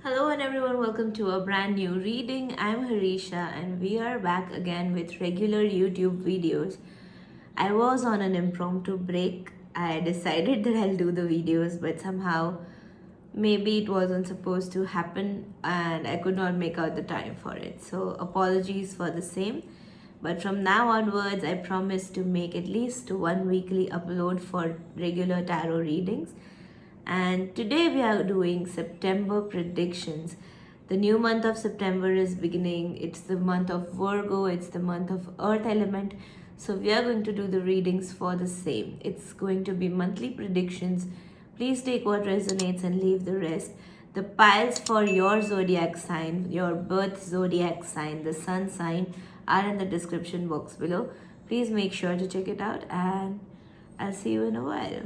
Hello and everyone, welcome to a brand new reading. I'm Harisha and we are back again with regular YouTube videos. I was on an impromptu break. I decided that I'll do the videos, but somehow maybe it wasn't supposed to happen and I could not make out the time for it. So apologies for the same. But from now onwards, I promise to make at least one weekly upload for regular tarot readings. And today we are doing September predictions. The new month of September is beginning. It's the month of Virgo, it's the month of Earth element. So we are going to do the readings for the same. It's going to be monthly predictions. Please take what resonates and leave the rest. The piles for your zodiac sign, your birth zodiac sign, the sun sign are in the description box below. Please make sure to check it out and I'll see you in a while.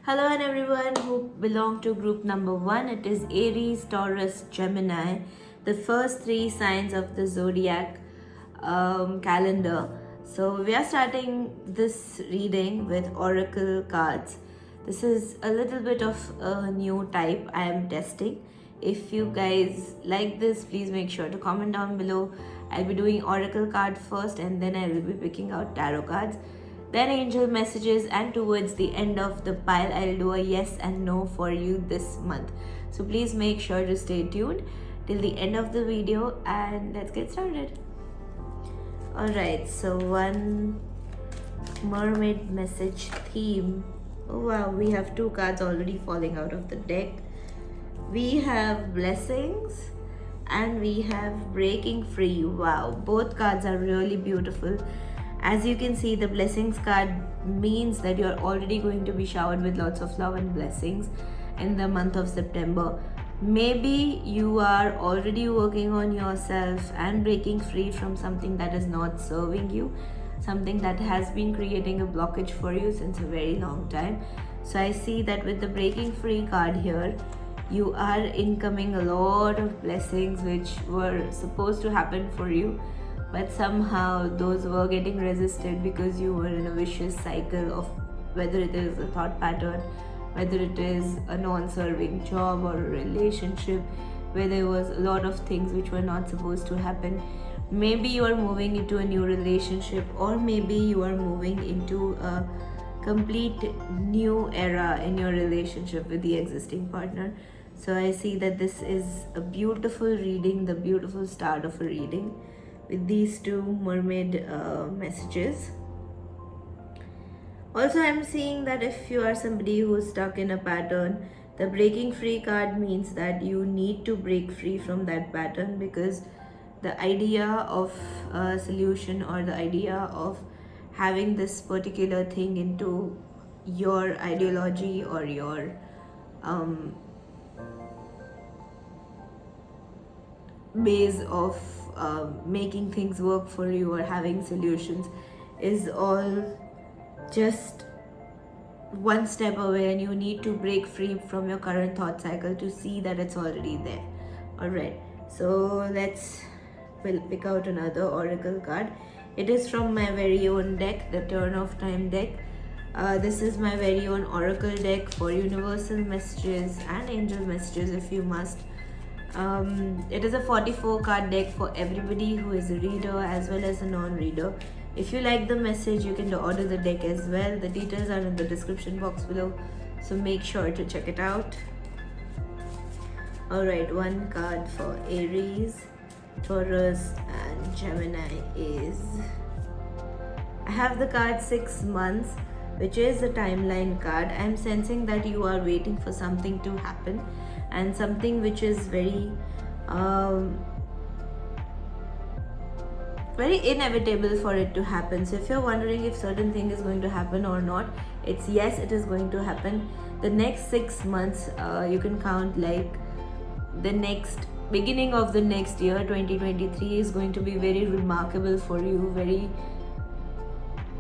Hello and everyone who belong to group number 1. It is Aries, Taurus, Gemini, the first 3 signs of the zodiac calendar. So we are starting this reading with oracle cards. This is a little bit of a new type I am testing. If you guys like this, please make sure to comment down below. I'll be doing oracle card first and then I will be picking out tarot cards, then angel messages, and towards the end of the pile I'll do a yes and no for you this month. So please make sure to stay tuned till the end of the video and let's get started. Alright, so one mermaid message theme. Oh wow, we have 2 cards already falling out of the deck. We have blessings and we have breaking free. Wow, both cards are really beautiful. As you can see, the blessings card means that you're already going to be showered with lots of love and blessings in the month of September. Maybe you are already working on yourself and breaking free from something that is not serving you, something that has been creating a blockage for you since a very long time. So I see that with the breaking free card here, you are incoming a lot of blessings which were supposed to happen for you, but somehow those were getting resisted because you were in a vicious cycle of whether it is a thought pattern, whether it is a non-serving job or a relationship where there was a lot of things which were not supposed to happen. Maybe you are moving into a new relationship, or maybe you are moving into a complete new era in your relationship with the existing partner. So I see that this is a beautiful reading, the beautiful start of a reading with these 2 mermaid messages. Also, I'm seeing that if you are somebody who is stuck in a pattern, the breaking free card means that you need to break free from that pattern, because the idea of a solution or the idea of having this particular thing into your ideology or your base of making things work for you or having solutions is all just one step away, and you need to break free from your current thought cycle to see that it's already there. Alright, so let's pick out another oracle card. It is from my very own deck, the Turn of Time deck. This is my very own oracle deck for universal messages and angel messages if you must. It is a 44 card deck for everybody who is a reader as well as a non-reader. If you like the message, you can order the deck as well. The details are in the description box below, so make sure to check it out. Alright, 1 card for Aries, Taurus and Gemini is... I have the card 6 months, which is the timeline card. I'm sensing that you are waiting for something to happen, and something which is very inevitable for it to happen. So if you're wondering if certain thing is going to happen or not, it's yes, it is going to happen. The next 6 months, you can count like the next beginning of the next year, 2023, is going to be very remarkable for you, very,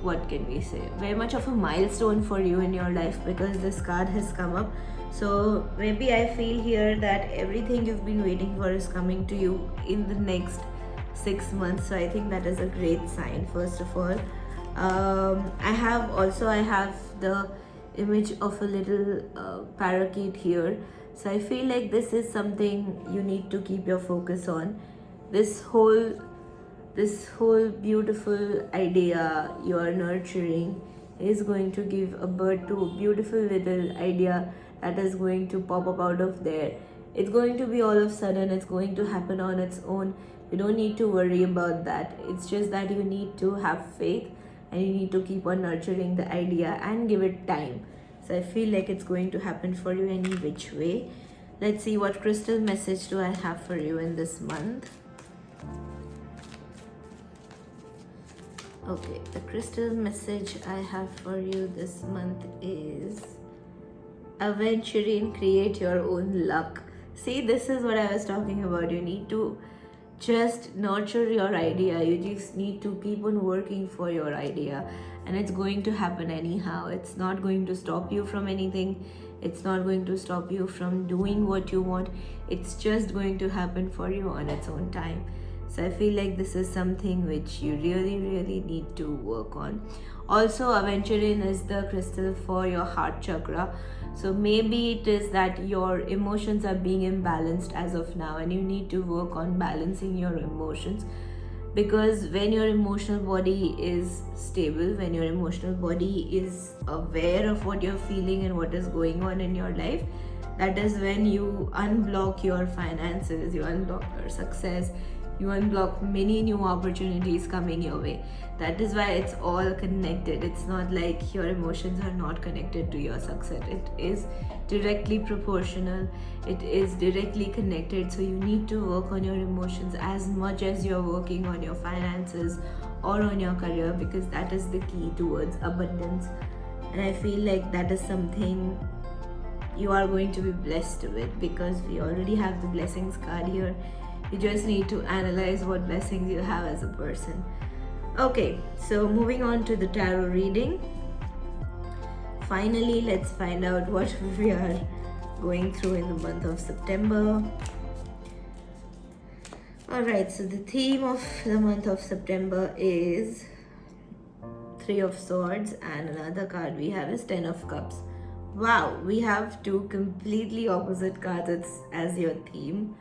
what can we say, very much of a milestone for you in your life, because this card has come up. So maybe I feel here that everything you've been waiting for is coming to you in the next 6 months. So I think that is a great sign, first of all. I have the image of a little parakeet here. So I feel like this is something you need to keep your focus on. This whole beautiful idea you are nurturing is going to give a birth to a beautiful little idea that is going to pop up out of there. It's going to be all of a sudden, it's going to happen on its own. You don't need to worry about that. It's just that you need to have faith and you need to keep on nurturing the idea and give it time. So I feel like it's going to happen for you any which way. Let's see, what crystal message do I have for you in this month? Okay, the crystal message I have for you this month is aventurine, create your own luck. See, this is what I was talking about. You need to just nurture your idea. You just need to keep on working for your idea, and it's going to happen anyhow. It's not going to stop you from anything. It's not going to stop you from doing what you want. It's just going to happen for you on its own time. So I feel like this is something which you really need to work on. Also, aventurine is the crystal for your heart chakra. So maybe it is that your emotions are being imbalanced as of now, and you need to work on balancing your emotions, because when your emotional body is stable, when your emotional body is aware of what you're feeling and what is going on in your life, that is when you unblock your finances, you unblock your success, you unblock many new opportunities coming your way. That is why it's all connected. It's not like your emotions are not connected to your success. It is directly proportional. It is directly connected. So you need to work on your emotions as much as you're working on your finances or on your career, because that is the key towards abundance. And I feel like that is something you are going to be blessed with, because we already have the blessings card here. You just need to analyze what blessings you have as a person. Okay, so moving on to the tarot reading. Finally, let's find out what we are going through in the month of September. Alright, so the theme of the month of September is Three of Swords, and another card we have is Ten of Cups. Wow, we have two completely opposite cards as your theme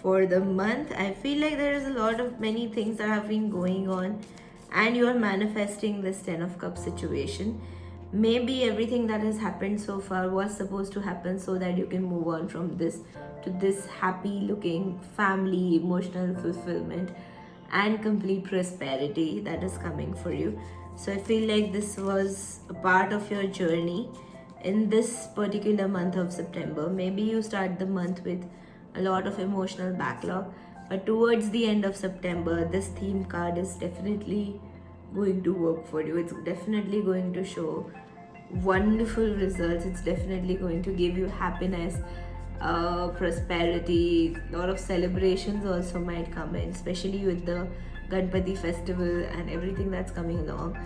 for the month. I feel like there is a lot of many things that have been going on, and you are manifesting this Ten of Cups situation. Maybe everything that has happened so far was supposed to happen so that you can move on from this to this happy looking family, emotional fulfillment and complete prosperity that is coming for you. So I feel like this was a part of your journey in this particular month of September. Maybe you start the month with a lot of emotional backlog, but towards the end of September, this theme card is definitely going to work for you. It's definitely going to show wonderful results. It's definitely going to give you happiness, prosperity. A lot of celebrations also might come in, especially with the Ganpati festival and everything that's coming along.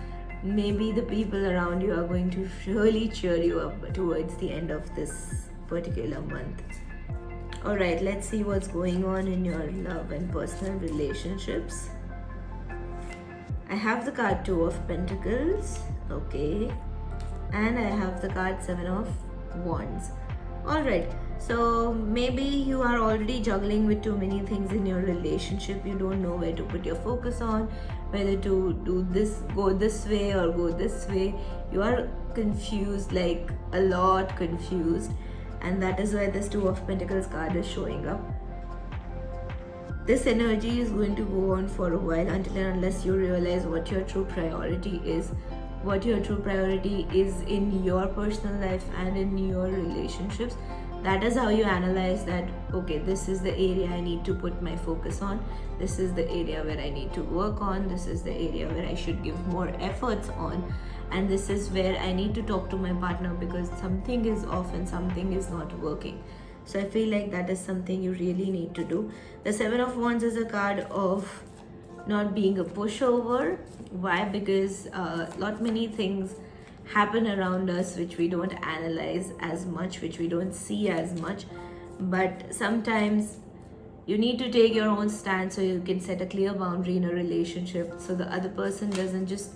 Maybe the people around you are going to really cheer you up towards the end of this particular month. Alright, let's see what's going on in your love and personal relationships. I have the card Two of Pentacles, okay, and I have the card Seven of Wands. Alright, so maybe you are already juggling with too many things in your relationship. You don't know where to put your focus on, whether to do this, go this way or go this way. You are confused, like a lot confused. And that is why this Two of Pentacles card is showing up. This energy is going to go on for a while, until and unless you realize what your true priority is. What your true priority is in your personal life and in your relationships. That is how you analyze that, okay, this is the area I need to put my focus on. This is the area where I need to work on. This is the area where I should give more efforts on. And this is where I need to talk to my partner, because something is off and something is not working. So I feel like that is something you really need to do. The Seven of Wands is a card of not being a pushover. Why? Because many things happen around us which we don't analyze as much, which we don't see as much. But sometimes You need to take your own stand so you can set a clear boundary in a relationship so the other person doesn't just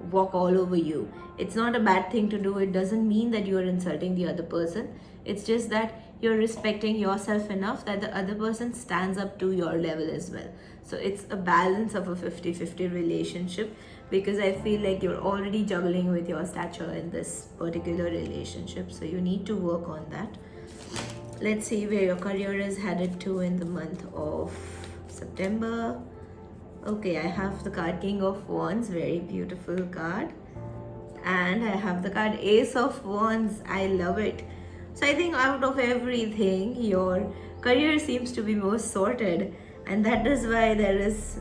walk all over you. It's not a bad thing to do. It doesn't mean that you're insulting the other person. It's just that you're respecting yourself enough that the other person stands up to your level as well. So it's a balance of a 50-50 relationship, because I feel like you're already juggling with your stature in this particular relationship. So you need to work on that. Let's see where your career is headed to in the month of September. Okay, I have the card King of Wands, very beautiful card. And I have the card Ace of Wands. I love it. So I think out of everything, your career seems to be most sorted. And that is why there is,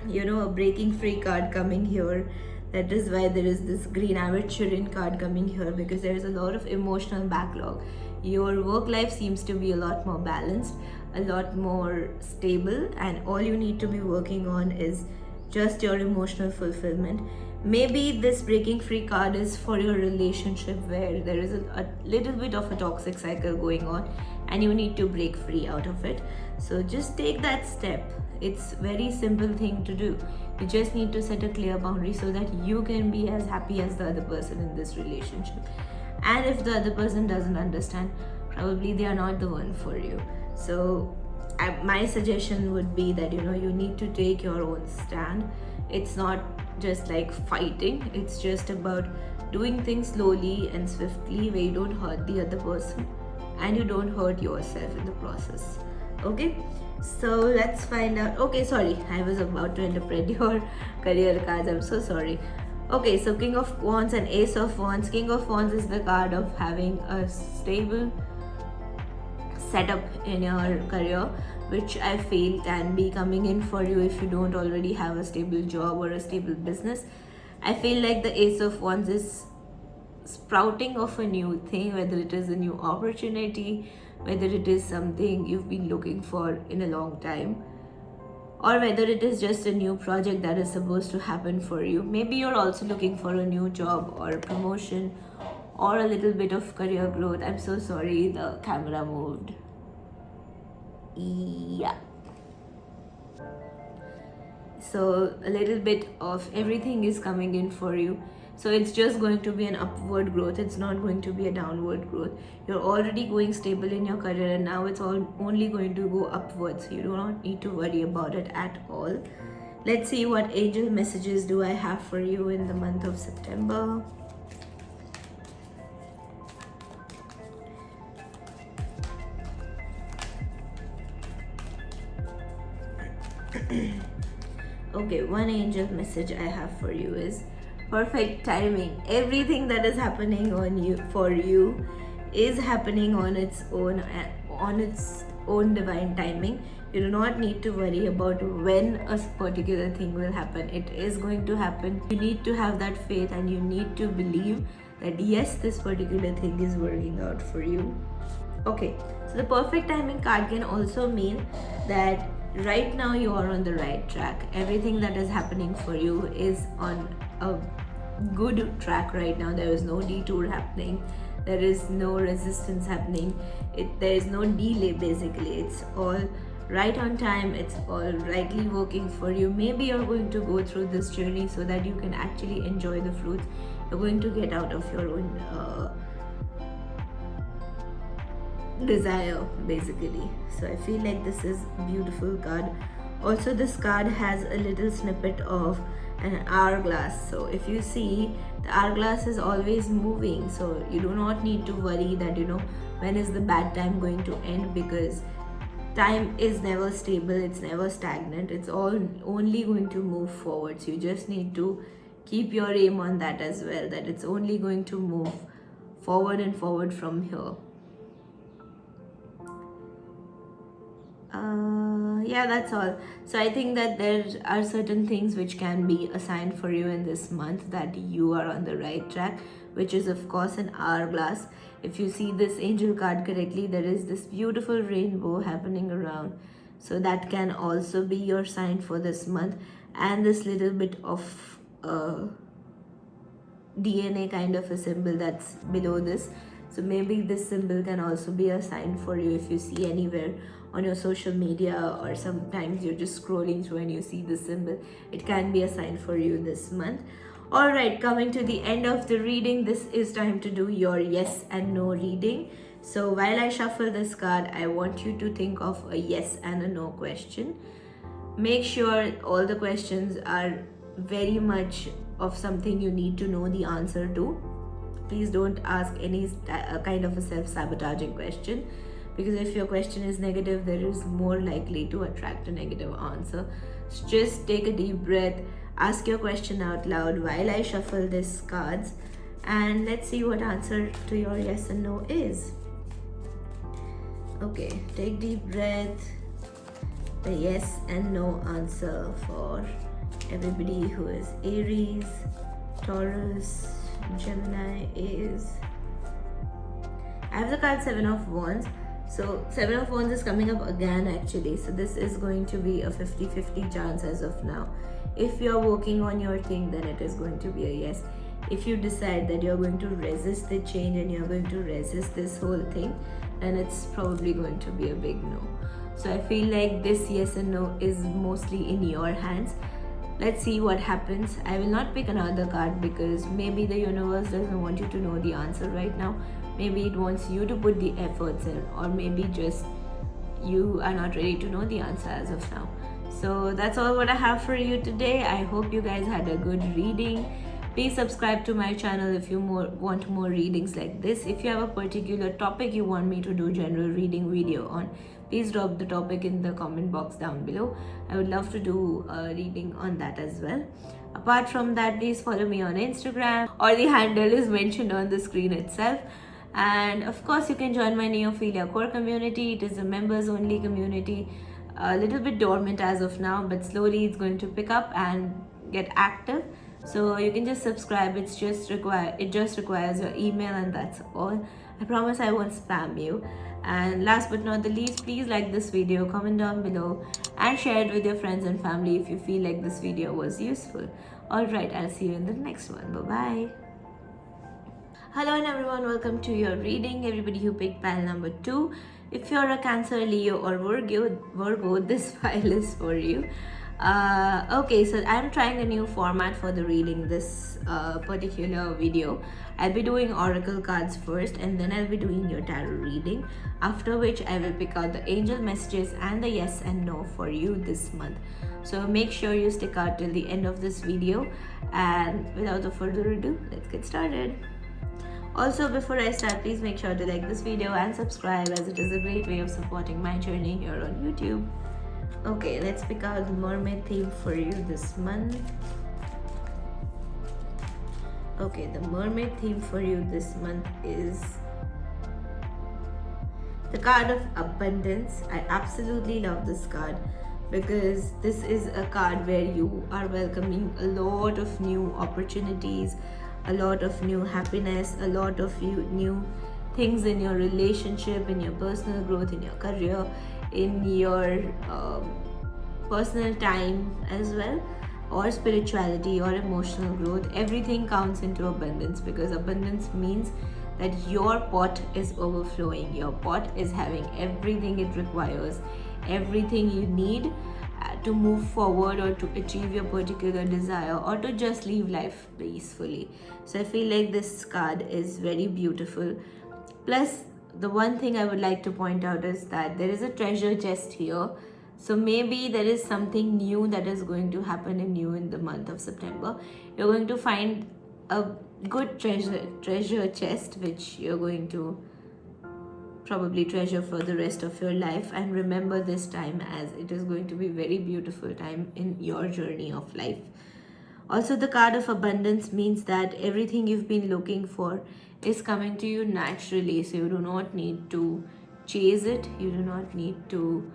a breaking free card coming here. That is why there is this green aventurine card coming here, because there is a lot of emotional backlog. Your work life seems to be a lot more balanced, a lot more stable, and all you need to be working on is just your emotional fulfillment. Maybe this breaking free card is for your relationship where there is a little bit of a toxic cycle going on and you need to break free out of it. So just take that step. It's very simple thing to do. You just need to set a clear boundary so that you can be as happy as the other person in this relationship. And if the other person doesn't understand, probably they are not the one for you. So my suggestion would be that you need to take your own stand. It's not just like fighting, it's just about doing things slowly and swiftly where you don't hurt the other person and you don't hurt yourself in the process. Okay, so let's find out. Okay, sorry, I was about to interpret your career cards. I'm so sorry. Okay, so King of Wands and Ace of Wands. King of Wands is the card of having a stable setup in your career, which I feel can be coming in for you if you don't already have a stable job or a stable business. I feel like the Ace of Wands is sprouting of a new thing, whether it is a new opportunity, whether it is something you've been looking for in a long time, or whether it is just a new project that is supposed to happen for you. Maybe you're also looking for a new job or a promotion or a little bit of career growth. I'm so sorry, the camera moved. Yeah. So a little bit of everything is coming in for you. So it's just going to be an upward growth. It's not going to be a downward growth. You're already going stable in your career and now it's only going to go upwards. You do not need to worry about it at all. Let's see what angel messages do I have for you in the month of September. Okay, one angel message I have for you is perfect timing. Everything that is happening for you is happening on its own divine timing. You do not need to worry about when a particular thing will happen. It is going to happen. You need to have that faith and you need to believe that yes, this particular thing is working out for you. Okay, so the perfect timing card can also mean that right now you are on the right track. Everything that is happening for you is on a good track right now. There is no detour happening. There is no resistance happening. There is no delay basically. It's all right on time. It's all rightly working for you. Maybe you're going to go through this journey so that you can actually enjoy the fruits. You're going to get out of your own desire basically. So I feel like this is a beautiful card. Also, this card has a little snippet of an hourglass. So if you see, the hourglass is always moving, so you do not need to worry that when is the bad time going to end, because time is never stable, it's never stagnant, it's all only going to move forward. So you just need to keep your aim on that as well, that it's only going to move forward and forward from here. Yeah, that's all. So I think that there are certain things which can be assigned for you in this month that you are on the right track, which is of course an hourglass. If you see this angel card correctly, there is this beautiful rainbow happening around. So that can also be your sign for this month, and this little bit of DNA kind of a symbol that's below this. So maybe this symbol can also be a sign for you if you see anywhere on your social media, or sometimes you're just scrolling through and you see the symbol. It can be a sign for you this month. Alright, coming to the end of the reading, this is time to do your yes and no reading. So while I shuffle this card, I want you to think of a yes and a no question. Make sure all the questions are very much of something you need to know the answer to. Please don't ask any kind of a self-sabotaging question, because if your question is negative, there is more likely to attract a negative answer. So just take a deep breath, ask your question out loud while I shuffle these cards, and let's see what answer to your yes and no is. Okay, take deep breath. The yes and no answer for everybody who is Aries, Taurus, Gemini is, I have the card 7 of Wands. So 7 of Wands is coming up again actually. So this is going to be a 50-50 chance as of now. If you're working on your thing, then it is going to be a yes. If you decide that you're going to resist the change and you're going to resist this whole thing, then it's probably going to be a big no. So I feel like this yes and no is mostly in your hands. Let's see what happens. I will not pick another card because maybe the universe doesn't want you to know the answer right now. Maybe it wants you to put the efforts in, or maybe just you are not ready to know the answer as of now. So that's all what I have for you today. I hope you guys had a good reading. Please subscribe to my channel if you want more readings like this. If you have a particular topic you want me to do general reading video on, please drop the topic in the comment box down below. I would love to do a reading on that as well. Apart from that, please follow me on Instagram, or the handle is mentioned on the screen itself. And of course, you can join my Neophilia core community. It is a members only community, a little bit dormant as of now, but slowly it's going to pick up and get active. So you can just subscribe. It just requires your email, and that's all. I promise I won't spam you. And last but not the least, please like this video, comment down below, and share it with your friends and family if you feel like this video was useful. Alright, I'll see you in the next one. Bye-bye. Hello and everyone, welcome to your reading. Everybody who picked pile number 2. If you're a Cancer, Leo, or Virgo, this file is for you. Okay, so I'm trying a new format for the reading this particular video. I'll be doing oracle cards first, and then I'll be doing your tarot reading, after which I will pick out the angel messages and the yes and no for you this month. So make sure you stick out till the end of this video, and without further ado, let's get started. Also, before I start, please make sure to like this video and subscribe, as it is a great way of supporting my journey here on YouTube. Okay, let's pick out the mermaid theme for you this month. Okay, the mermaid theme for you this month is the card of abundance. I absolutely love this card because this is a card where you are welcoming a lot of new opportunities, a lot of new happiness, a lot of new things in your relationship, in your personal growth, in your career, in your personal time as well, or spirituality or emotional growth. Everything counts into abundance, because abundance means that your pot is overflowing. Your pot is having everything it requires, everything you need to move forward, or to achieve your particular desire, or to just live life peacefully. So I feel like this card is very beautiful. Plus, the one thing I would like to point out is that there is a treasure chest here. So maybe there is something new that is going to happen in you in the month of September. You're going to find a good treasure chest, which you're going to probably treasure for the rest of your life. And remember this time, as it is going to be a very beautiful time in your journey of life. Also, the card of abundance means that everything you've been looking for is coming to you naturally. So you do not need to chase it. You do not need to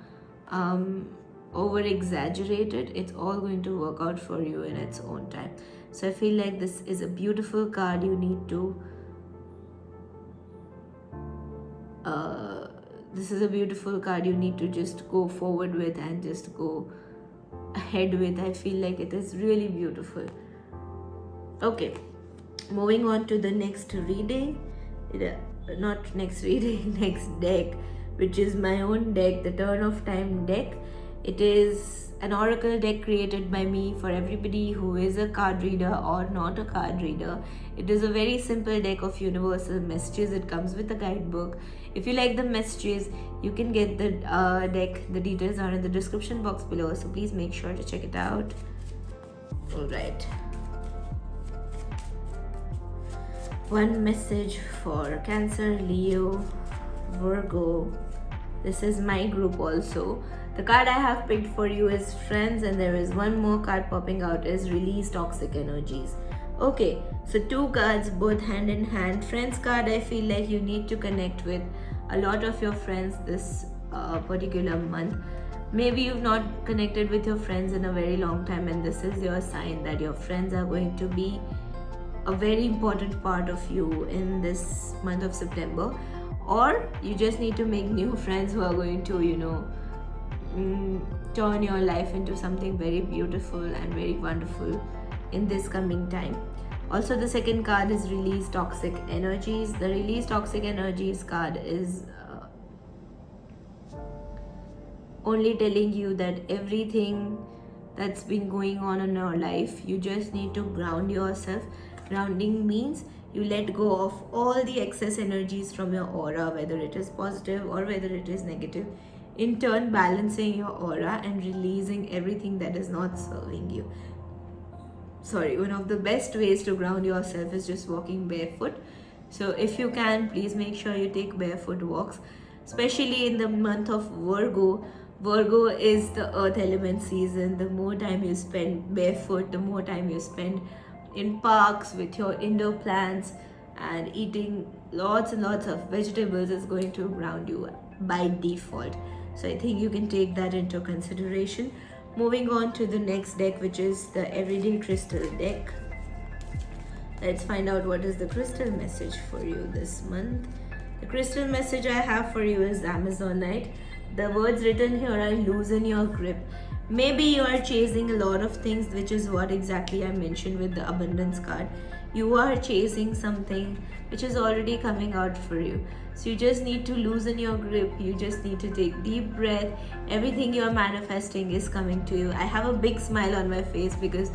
over exaggerate it. It's all going to work out for you in its own time. So I feel like this is a beautiful card. You need to this is a beautiful card you need to just go forward with and just go ahead with. I feel like it is really beautiful. Okay, moving on to the next reading. Not next reading, next deck, which is my own deck, the Turn of Time deck. It is an oracle deck created by me for everybody who is a card reader or not a card reader. It is a very simple deck of universal messages. It comes with a guidebook. If you like the messages, you can get the deck. The details are in the description box below, so please make sure to check it out. Alright. One message for Cancer, Leo, Virgo. This is my group also. The card I have picked for you is Friends, and there is one more card popping out is Release Toxic Energies. Okay, so two cards both hand in hand. Friends card, I feel like you need to connect with a lot of your friends this particular month. Maybe you've not connected with your friends in a very long time, and this is your sign that your friends are going to be a very important part of you in this month of September. Or you just need to make new friends who are going to, turn your life into something very beautiful and very wonderful in this coming time. Also, the second card is Release Toxic Energies. The Release Toxic Energies card is only telling you that everything that's been going on in your life, you just need to ground yourself. Grounding means you let go of all the excess energies from your aura, whether it is positive or whether it is negative. In turn, balancing your aura and releasing everything that is not serving you. One of the best ways to ground yourself is just walking barefoot. So if you can, please make sure you take barefoot walks, especially in the month of Virgo. Virgo is the earth element season. The more time you spend barefoot, the more time you spend in parks with your indoor plants and eating lots and lots of vegetables is going to ground you by default. So I think you can take that into consideration. Moving on to the next deck, which is the Everyday Crystal deck. Let's find out what is the crystal message for you this month. The crystal message I have for you is Amazonite. The words written here are loosen your grip. Maybe you are chasing a lot of things, which is what exactly I mentioned with the abundance card. You are chasing something which is already coming out for you. So you just need to loosen your grip. You just need to take deep breath. Everything you are manifesting is coming to you. I have a big smile on my face because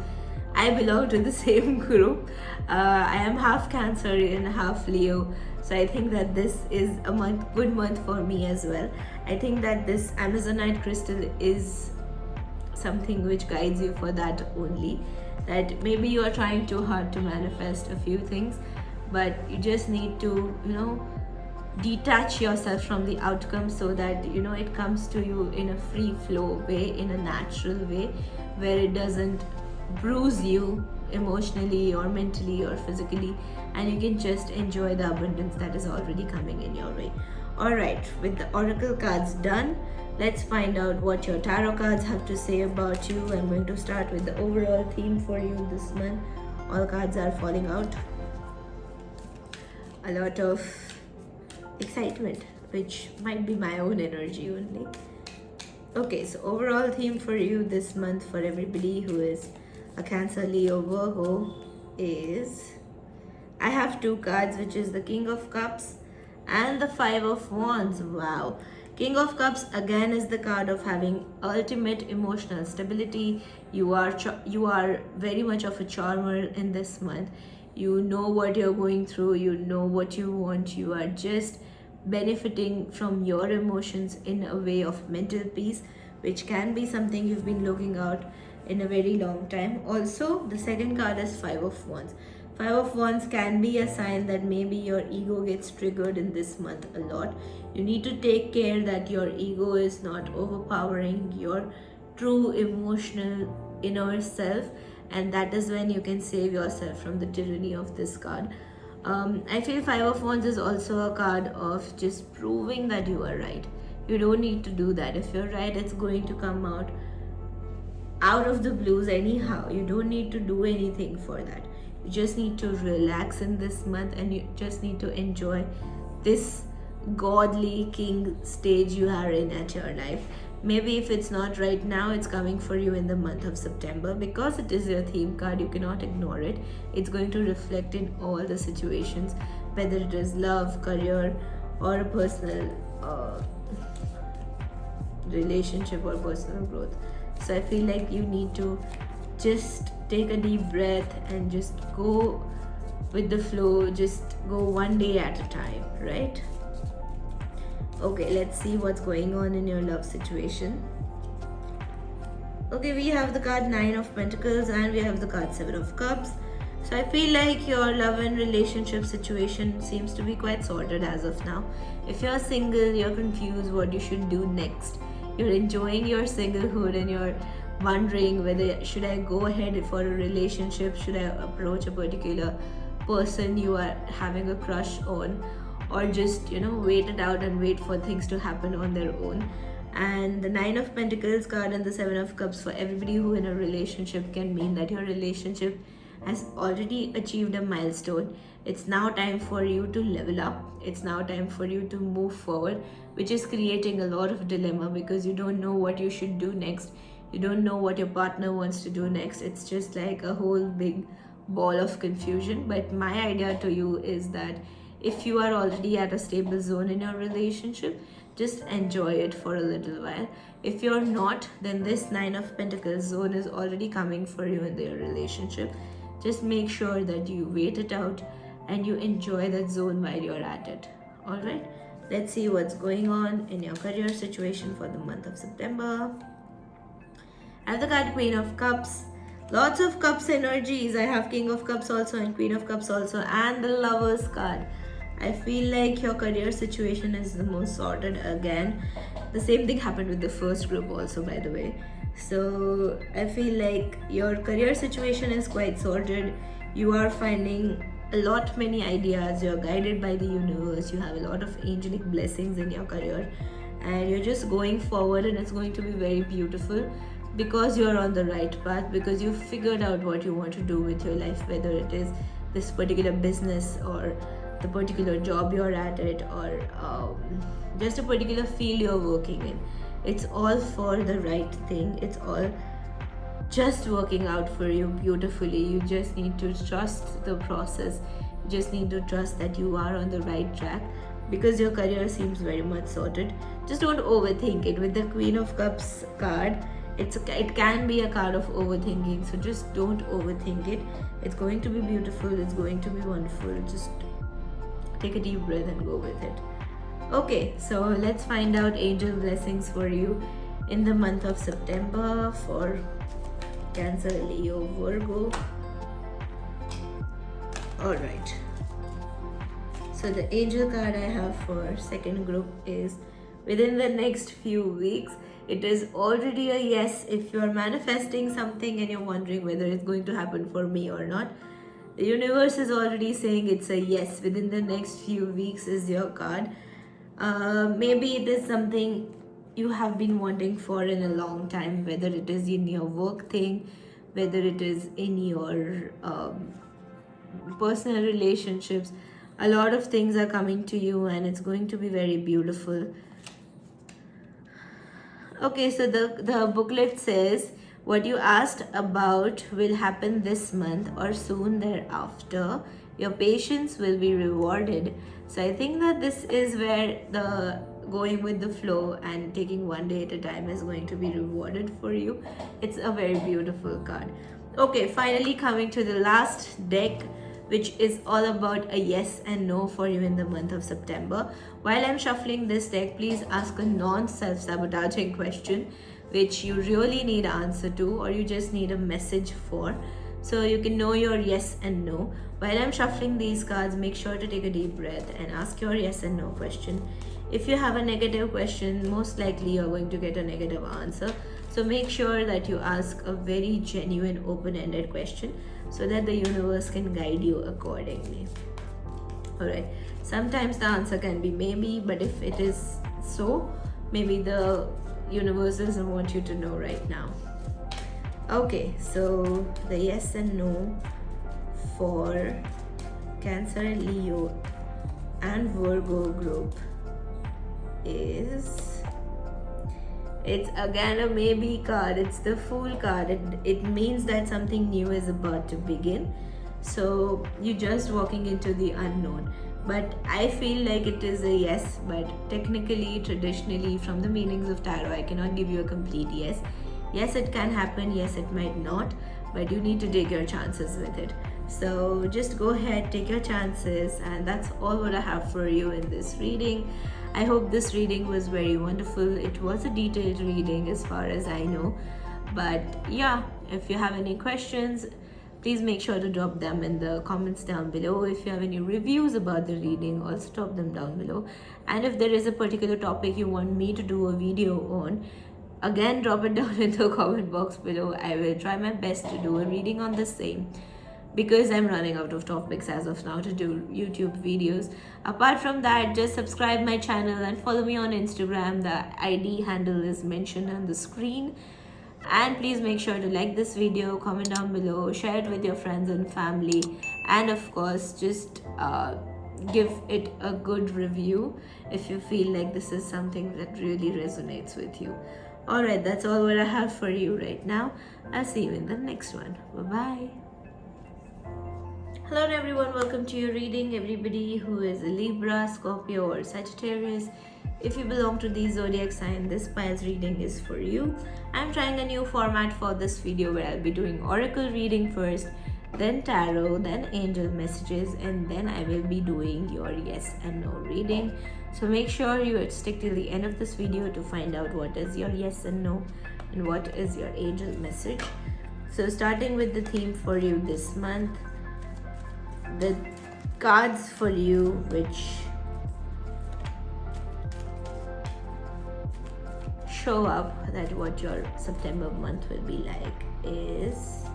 I belong to the same group. I am half Cancer and half Leo. So I think that this is a good month for me as well. I think that this Amazonite crystal is something which guides you for that only. That maybe you are trying too hard to manifest a few things, but you just need to, detach yourself from the outcome so that, it comes to you in a free flow way, in a natural way, where it doesn't bruise you emotionally or mentally or physically, and you can just enjoy the abundance that is already coming in your way. Alright, with the oracle cards done, let's find out what your tarot cards have to say about you. I'm going to start with the overall theme for you this month. All cards are falling out. A lot of excitement, which might be my own energy only. Okay, so overall theme for you this month for everybody who is a Cancer, Leo, Virgo is, I have two cards, which is the King of Cups and the Five of Wands. Wow. King of Cups again is the card of having ultimate emotional stability. You are very much of a charmer in this month. You know what you're going through, you know what you want. You are just benefiting from your emotions in a way of mental peace, which can be something you've been looking out in a very long time. Also, the second card is Five of Wands. Five of Wands can be a sign that maybe your ego gets triggered in this month a lot. You need to take care that your ego is not overpowering your true emotional inner self, and that is when you can save yourself from the tyranny of this card. I feel Five of Wands is also a card of just proving that you are right. You don't need to do that. If you're right, it's going to come out of the blues anyhow. You don't need to do anything for that. You just need to relax in this month, and you just need to enjoy this godly king stage you are in at your life. Maybe if it's not right now, it's coming for you in the month of September. Because it is your theme card, you cannot ignore it. It's going to reflect in all the situations, whether it is love, career, or a personal relationship or personal growth. So I feel like you need to just take a deep breath and just go with the flow, just go one day at a time, right? Okay, let's see what's going on in your love situation. Okay, we have the card 9 of Pentacles and we have the card 7 of Cups. So I feel like your love and relationship situation seems to be quite sorted as of now. If you're single, you're confused what you should do next. You're enjoying your singlehood and you're wondering whether should I go ahead for a relationship, should I approach a particular person you are having a crush on, or just wait it out and wait for things to happen on their own. And the 9 of Pentacles card and the 7 of Cups for everybody who in a relationship can mean that your relationship has already achieved a milestone. It's now time for you to level up. It's now time for you to move forward, which is creating a lot of dilemma because you don't know what you should do next. You don't know what your partner wants to do next. It's just like a whole big ball of confusion. But my idea to you is that if you are already at a stable zone in your relationship, just enjoy it for a little while. If you're not, then this 9 of Pentacles zone is already coming for you in your relationship. Just make sure that you wait it out and you enjoy that zone while you're at it. Alright, let's see what's going on in your career situation for the month of September. I have the card Queen of Cups. Lots of Cups energies. I have King of Cups also and Queen of Cups also, and the Lovers card. I feel like your career situation is the most sorted again. The same thing happened with the first group also, by the way. So I feel like your career situation is quite sorted. You are finding many ideas. You're guided by the universe. You have a lot of angelic blessings in your career, and you're just going forward, and it's going to be very beautiful because you're on the right path, because you figured out what you want to do with your life, whether it is this particular business or the particular job you're at it, or just a particular field you're working in. It's all for the right thing. It's all just working out for you beautifully. You just need to trust the process. You just need to trust that you are on the right track because your career seems very much sorted. Just don't overthink it. With the Queen of Cups card, it can be a card of overthinking, so just don't overthink it. It's going to be beautiful. It's going to be wonderful. Just take a deep breath and go with it. Okay, so let's find out angel blessings for you in the month of September for Cancer, Leo, Virgo. Alright, so the angel card I have for second group is within the next few weeks. It is already a yes. If you're manifesting something and you're wondering whether it's going to happen for me or not, the universe is already saying it's a yes. Within the next few weeks is your card. Maybe it is something you have been wanting for in a long time, whether it is in your work thing, whether it is in your personal relationships. A lot of things are coming to you and it's going to be very beautiful. Okay, so the booklet says what you asked about will happen this month or soon thereafter. Your patience will be rewarded. So I think that this is where the going with the flow and taking one day at a time is going to be rewarded for you. It's a very beautiful card. Okay, finally coming to the last deck, which is all about a yes and no for you in the month of September. While I'm shuffling this deck, please ask a non-self-sabotaging question which you really need an answer to, or you just need a message for, so you can know your yes and no. While I'm shuffling these cards, make sure to take a deep breath and ask your yes and no question. If you have a negative question, most likely you're going to get a negative answer. So make sure that you ask a very genuine, open-ended question so that the universe can guide you accordingly. Alright, sometimes the answer can be maybe, but if it is so, maybe the universe doesn't want you to know right now. Okay, so the yes and no for Cancer, Leo and Virgo group is, it's again a maybe card. It's the Fool card. It means that something new is about to begin. So you're just walking into the unknown. but I feel like it is a yes. But technically, traditionally, from the meanings of tarot, I cannot give you a complete yes. Yes, it can happen, yes, it might not, but you need to take your chances with it. So just go ahead, take your chances, and that's all what I have for you in this reading. I hope this reading was very wonderful. It was a detailed reading as far as I know, but yeah, if you have any questions, please make sure to drop them in the comments down below. If you have any reviews about the reading, also drop them down below. And if there is a particular topic you want me to do a video on, again, drop it down in the comment box below. I will try my best to do a reading on the same, because I'm running out of topics as of now to do YouTube videos. Apart from that, just subscribe my channel and follow me on Instagram. The ID handle is mentioned on the screen. And please make sure to like this video, comment down below, share it with your friends and family, and of course just give it a good review if you feel like this is something that really resonates with you. Alright, that's all what I have for you right now. I'll see you in the next one. Bye-bye. Hello everyone, welcome to your reading. Everybody who is a Libra, Scorpio or Sagittarius, if you belong to the zodiac sign, this pile's reading is for you. I'm trying a new format for this video where I'll be doing oracle reading first, then tarot, then angel messages, and then I will be doing your yes and no reading. So make sure you stick till the end of this video to find out what is your yes and no and what is your angel message. So starting with the theme for you this month, the cards for you which show up that what your September month will be like is,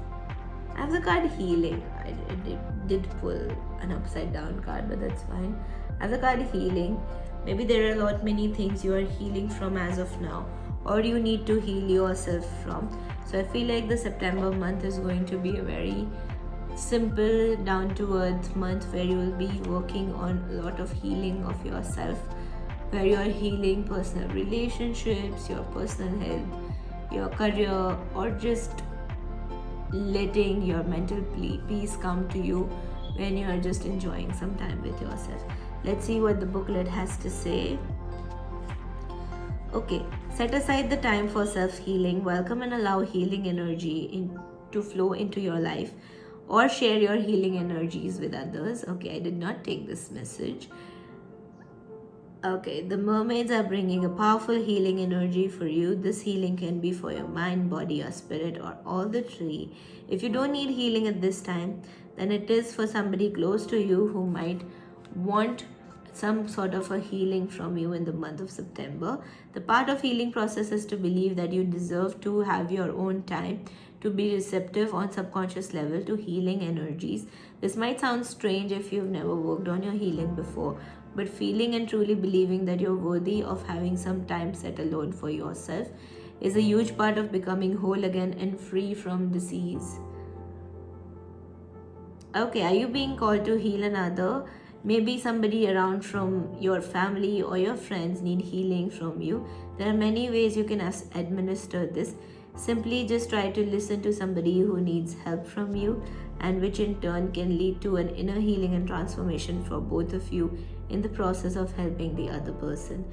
I have the card healing. I did pull an upside down card, but that's fine. I have the card healing. Maybe there are many things you are healing from as of now, or you need to heal yourself from. So I feel like the September month is going to be a very simple, down-to-earth month where you will be working on a lot of healing of yourself, where you are healing personal relationships, your personal health, your career, or just letting your mental peace come to you when you are just enjoying some time with yourself. Let's see what the booklet has to say. Okay, set aside the time for self-healing. Welcome and allow healing energy to flow into your life, or share your healing energies with others. Okay, I did not take this message. Okay, the mermaids are bringing a powerful healing energy for you. This healing can be for your mind, body, or spirit, or all the three. If you don't need healing at this time, then it is for somebody close to you who might want some sort of a healing from you in the month of September. The part of healing process is to believe that you deserve to have your own time to be receptive on subconscious level to healing energies. This might sound strange if you've never worked on your healing before, but feeling and truly believing that you're worthy of having some time set alone for yourself is a huge part of becoming whole again and free from disease. Okay, are you being called to heal another? Maybe somebody around from your family or your friends need healing from you. There are many ways you can administer this. Simply just try to listen to somebody who needs help from you, and which in turn can lead to an inner healing and transformation for both of you in the process of helping the other person.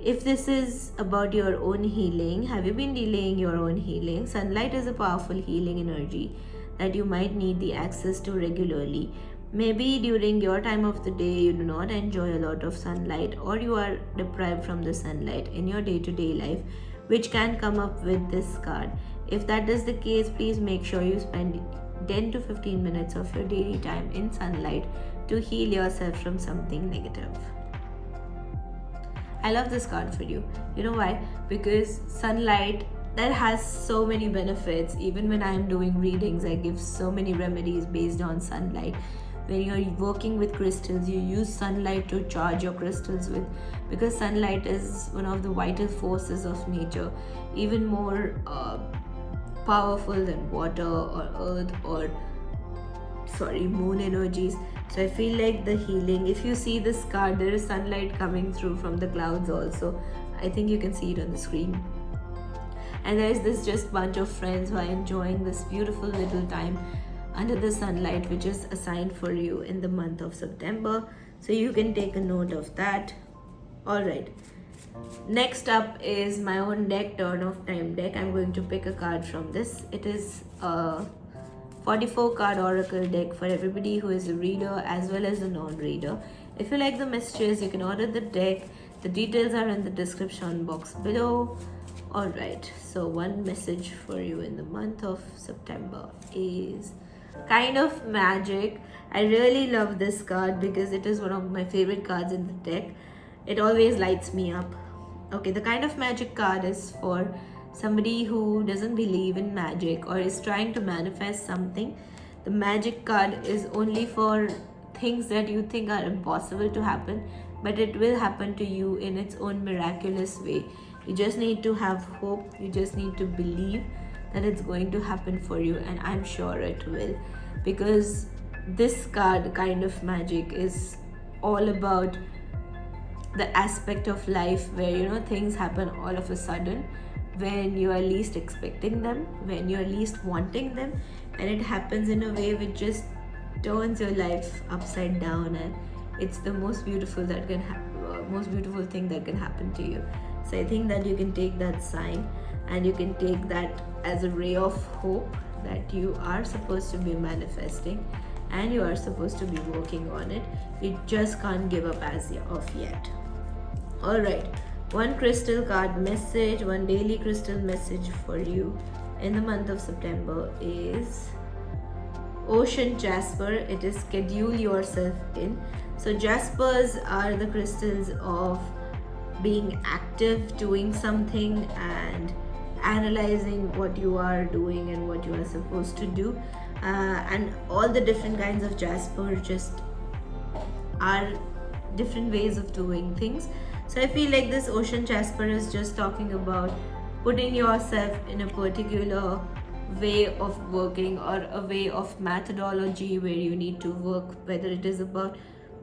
If this is about your own healing, have you been delaying your own healing? Sunlight is a powerful healing energy that you might need the access to regularly. Maybe during your time of the day you do not enjoy a lot of sunlight, or you are deprived from the sunlight in your day-to-day life, which can come up with this card. If that is the case, please make sure you spend 10 to 15 minutes of your daily time in sunlight to heal yourself from something negative. I love this card for you. You know why? Because sunlight, that has so many benefits. Even when I am doing readings, I give so many remedies based on sunlight. When you're working with crystals, you use sunlight to charge your crystals with, because sunlight is one of the vital forces of nature, even more powerful than water or earth or moon energies. So I feel like the healing, if you see this card, there is sunlight coming through from the clouds also. I think you can see it on the screen. And there is this just bunch of friends who are enjoying this beautiful little time under the sunlight, which is assigned for you in the month of September. So you can take a note of that. All right. Next up is my own deck, Turn of Time deck. I'm going to pick a card from this. It is a 44 card oracle deck for everybody who is a reader as well as a non-reader. If you like the messages, you can order the deck. The details are in the description box below. Alright, so one message for you in the month of September is Kind of Magic. I really love this card because it is one of my favorite cards in the deck. It always lights me up. Okay, the Kind of Magic card is for somebody who doesn't believe in magic or is trying to manifest something. The magic card is only for things that you think are impossible to happen, but it will happen to you in its own miraculous way. You just need to have hope. You just need to believe that it's going to happen for you, and I'm sure it will, because this card, Kind of Magic, is all about the aspect of life where things happen all of a sudden when you are least expecting them, when you're least wanting them, and it happens in a way which just turns your life upside down, and it's the most beautiful most beautiful thing that can happen to you. So I think that you can take that sign and you can take that as a ray of hope that you are supposed to be manifesting and you are supposed to be working on it. You just can't give up as of yet. Alright, one crystal card message, one daily crystal message for you in the month of September is Ocean Jasper. It is schedule yourself in. So jaspers are the crystals of being active, doing something and analyzing what you are doing and what you are supposed to do, and all the different kinds of jasper just are different ways of doing things. So I feel like this Ocean Jasper is just talking about putting yourself in a particular way of working or a way of methodology where you need to work, whether it is about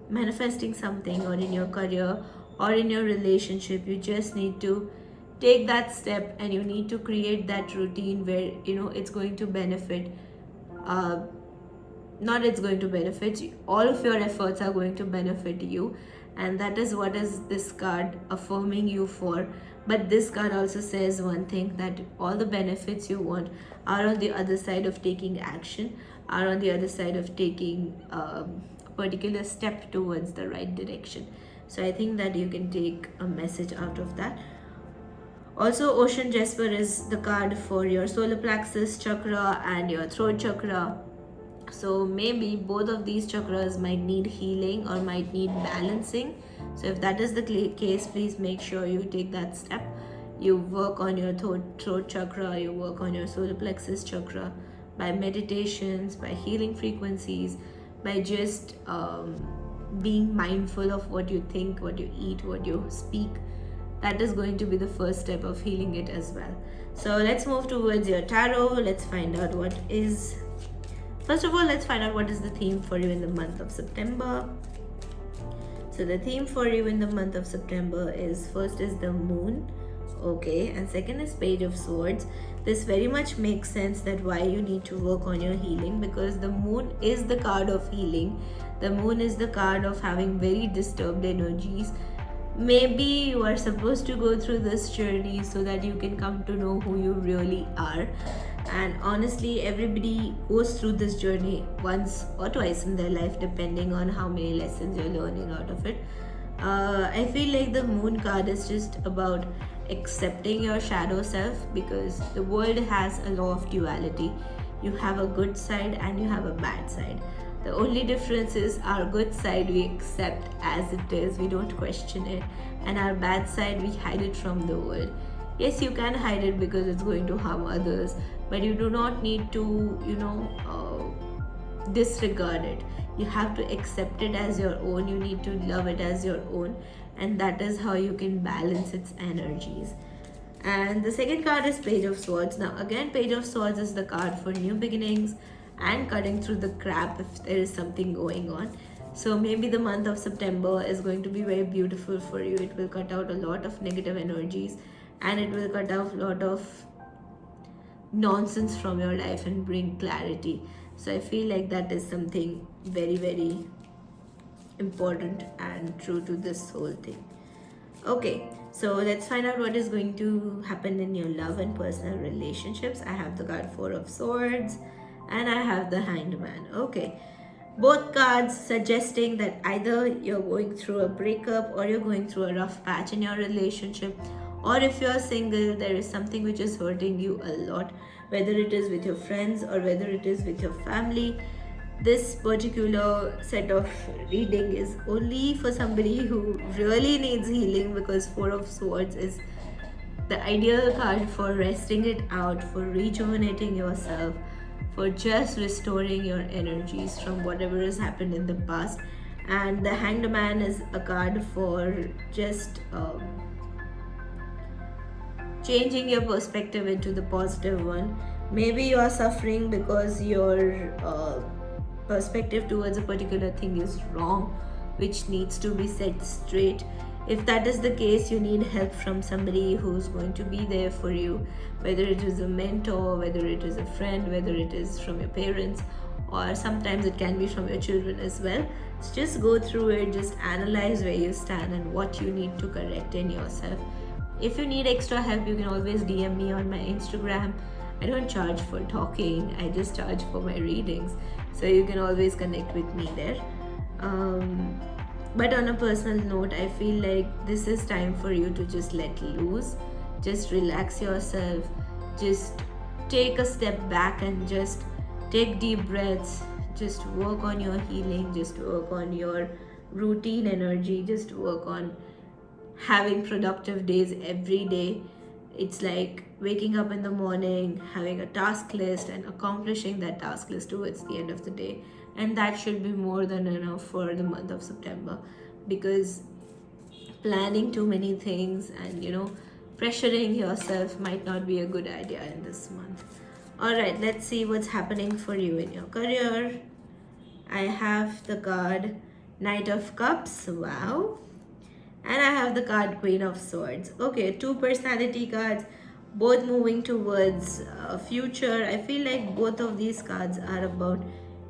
manifesting something or in your career or in your relationship. You just need to take that step and you need to create that routine where it's going to benefit, not it's going to benefit you, all of your efforts are going to benefit you, and that is what is this card affirming you for. But this card also says one thing, that all the benefits you want are on the other side of taking action, are on the other side of taking a particular step towards the right direction. So I think that you can take a message out of that. Also, Ocean Jasper is the card for your solar plexus chakra and your throat chakra. So maybe both of these chakras might need healing or might need balancing. So if that is the case, please make sure you take that step. You work on your throat chakra, you work on your solar plexus chakra by meditations, by healing frequencies, by just being mindful of what you think, what you eat, what you speak. That is going to be the first step of healing it as well. So let's move towards your tarot. Let's find out what is... First of all, let's find out what is the theme for you in the month of September. So the theme for you in the month of September is, first is the moon, okay, and second is Page of Swords. This very much makes sense that why you need to work on your healing, because the moon is the card of healing. The moon is the card of having very disturbed energies. Maybe you are supposed to go through this journey so that you can come to know who you really are. And honestly, everybody goes through this journey once or twice in their life, depending on how many lessons you're learning out of it. I feel like the moon card is just about accepting your shadow self, because the world has a law of duality. You have a good side and you have a bad side. The only difference is our good side we accept as it is, we don't question it, and our bad side we hide it from the world. Yes, you can hide it because it's going to harm others, but you do not need to, disregard it. You have to accept it as your own. You need to love it as your own, and that is how you can balance its energies. And the second card is Page of Swords. Now again, Page of Swords is the card for new beginnings and cutting through the crap if there is something going on. So maybe the month of September is going to be very beautiful for you. It will cut out a lot of negative energies and it will cut out a lot of nonsense from your life and bring clarity. So I feel like that is something very, very important and true to this whole thing. Okay, so let's find out what is going to happen in your love and personal relationships. I have the card Four of Swords and I have the Hanged Man. Okay, both cards suggesting that either you're going through a breakup or you're going through a rough patch in your relationship, or if you're single, there is something which is hurting you a lot, whether it is with your friends or whether it is with your family. This particular set of reading is only for somebody who really needs healing, because Four of Swords is the ideal card for resting it out, for rejuvenating yourself, for just restoring your energies from whatever has happened in the past. And the Hanged Man is a card for just changing your perspective into the positive one. Maybe you are suffering because your perspective towards a particular thing is wrong, which needs to be set straight. If that is the case, you need help from somebody who's going to be there for you, whether it is a mentor, whether it is a friend, whether it is from your parents, or sometimes it can be from your children as well. So just go through it, just analyze where you stand and what you need to correct in yourself. If you need extra help, you can always DM me on my Instagram. I don't charge for talking, I just charge for my readings. So you can always connect with me there. But on a personal note, I feel like this is time for you to just let loose, just relax yourself, just take a step back and just take deep breaths, just work on your healing, just work on your routine energy, just work on having productive days every day. It's like waking up in the morning, having a task list and accomplishing that task list towards the end of the day. And that should be more than enough for the month of September, because planning too many things and pressuring yourself might not be a good idea in this month. Alright, let's see what's happening for you in your career. I have the card Knight of Cups. Wow. And I have the card Queen of Swords. Okay, two personality cards, both moving towards future. I feel like both of these cards are about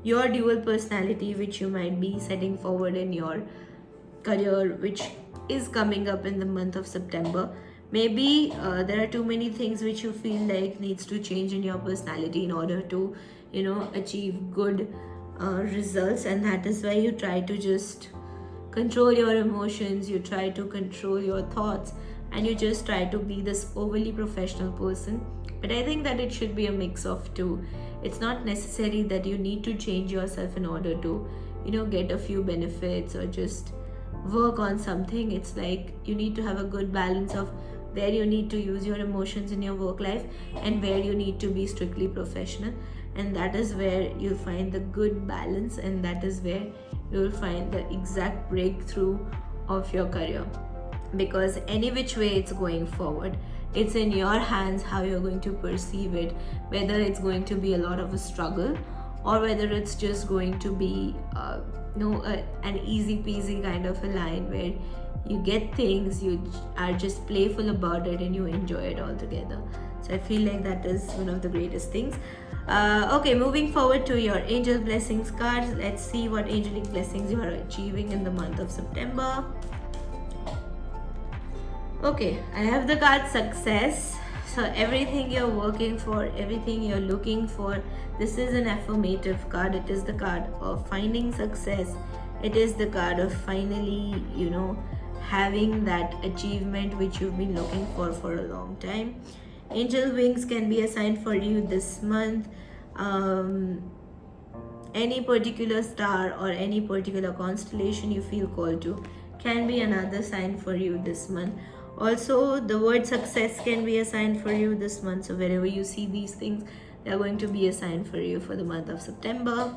your dual personality, which you might be setting forward in your career, which is coming up in the month of September. Maybe there are too many things which you feel like needs to change in your personality in order to, achieve good results, and that is why you try to just control your emotions, you try to control your thoughts, and you just try to be this overly professional person. But I think that it should be a mix of two. It's not necessary that you need to change yourself in order to, get a few benefits or just work on something. It's like you need to have a good balance of where you need to use your emotions in your work life and where you need to be strictly professional. And that is where you'll find the good balance, and that is where you'll find the exact breakthrough of your career. Because any which way it's going forward, it's in your hands how you're going to perceive it, whether it's going to be a lot of a struggle or whether it's just going to be an easy peasy kind of a line where you get things, you are just playful about it and you enjoy it all together. So I feel like that is one of the greatest things. Okay, moving forward to your angel blessings cards. Let's see what angelic blessings you are achieving in the month of September. Okay, I have the card Success. So everything you're working for, everything you're looking for, this is an affirmative card. It is the card of finding success. It is the card of finally, having that achievement which you've been looking for a long time. Angel wings can be a sign for you this month. Any particular star or any particular constellation you feel called to can be another sign for you this month. Also, the word success can be a sign for you this month. So wherever you see these things, they are going to be a sign for you for the month of September.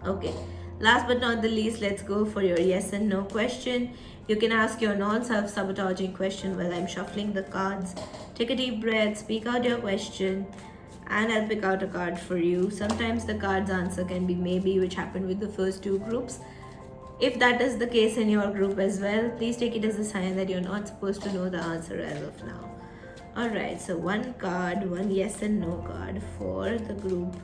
Okay, last but not the least, let's go for your yes and no question. You can ask your non-self-sabotaging question while I'm shuffling the cards. Take a deep breath, speak out your question, and I'll pick out a card for you. Sometimes the card's answer can be maybe, which happened with the first two groups. If that is the case in your group as well, please take it as a sign that you're not supposed to know the answer as of now. Alright, so one card, one yes and no card for the group